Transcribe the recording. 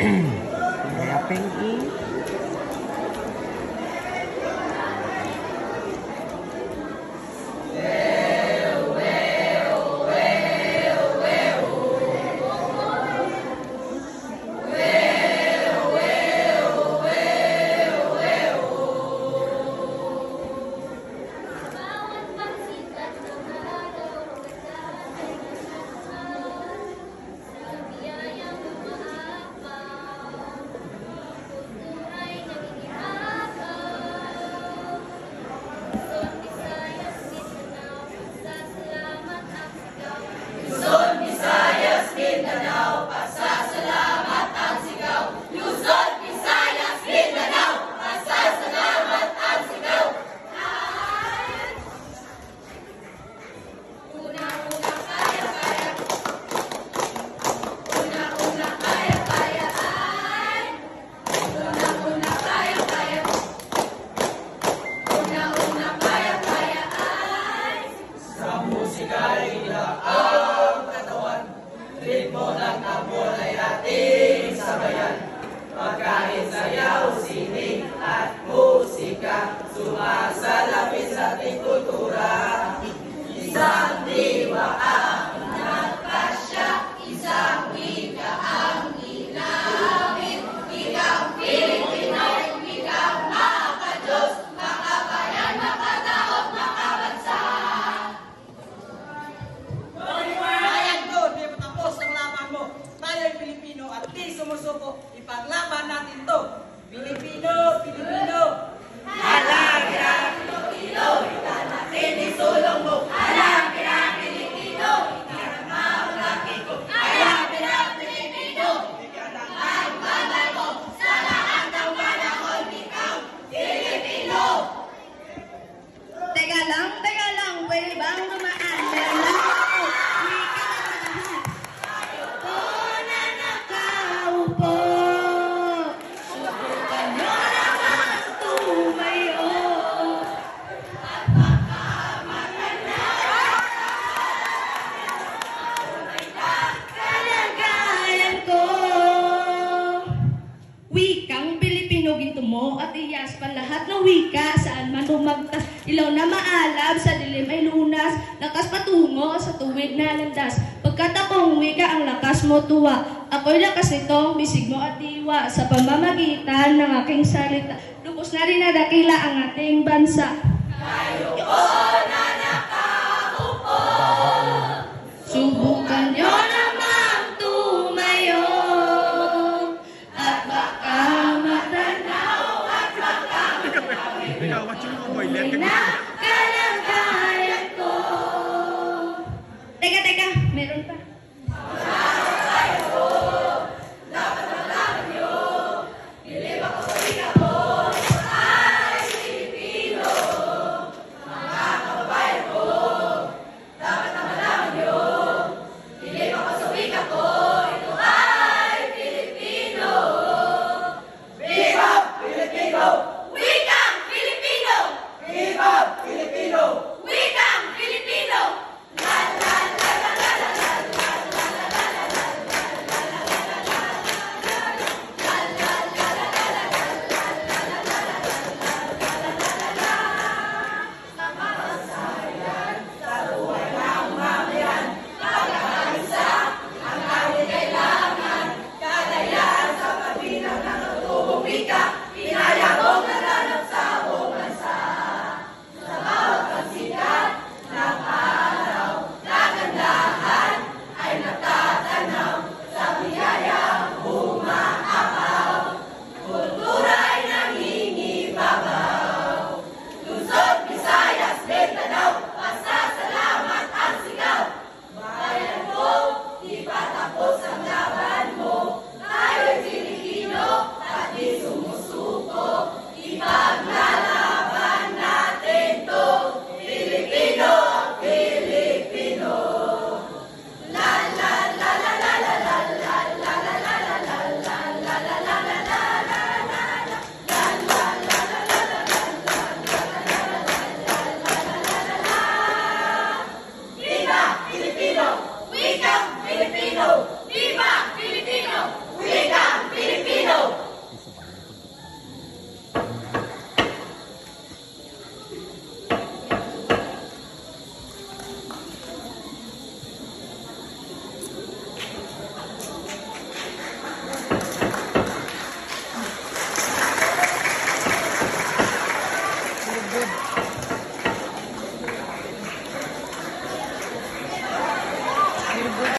Kaya pengi. Ritmo ng tambor ay ating sabayan. Pagkain, sayaw, sining at musika, sumasalamin sa ating kultura. Isang diwa ang nagpasya, isang wika ang ginamit. Wikang Pilipino, wikang maka-Diyos, makabayan, makataot, makabansa. Tayo'y Pilipino at di sumusuko, ipaglaban natin to. Pilipino, Pilipino. Halaga, Pilipino, ita natin isulong mo. Halaga, Pilipino, ikarama ang laki ko. Halaga, Pilipino, ikarama ang banal ko. Sa lahat ng panahon, ikaw, Pilipino. Teka lang, pwede bang dumaan? Meron lang ako. Subukan nyo naman tumayo at makamatanaw kalagayan ko. Wikang Pilipino ginto mo at iyas pa lahat ng wika saan man lumagtas. Ilaw na maalab sa dilim ay lunas, lakas patungo sa tuwid na landas. Pagkat akong wika ang lakas mo tuwa, ako'y lakas nitong bisig mo at diwa. Sa pamamagitan ng aking salita, lubos na rin na dakila ang ating bansa. Kayo na nakaupo, Subukan nyo namang tumayo at baka matanaw at baka Ikaw, what you know, boy?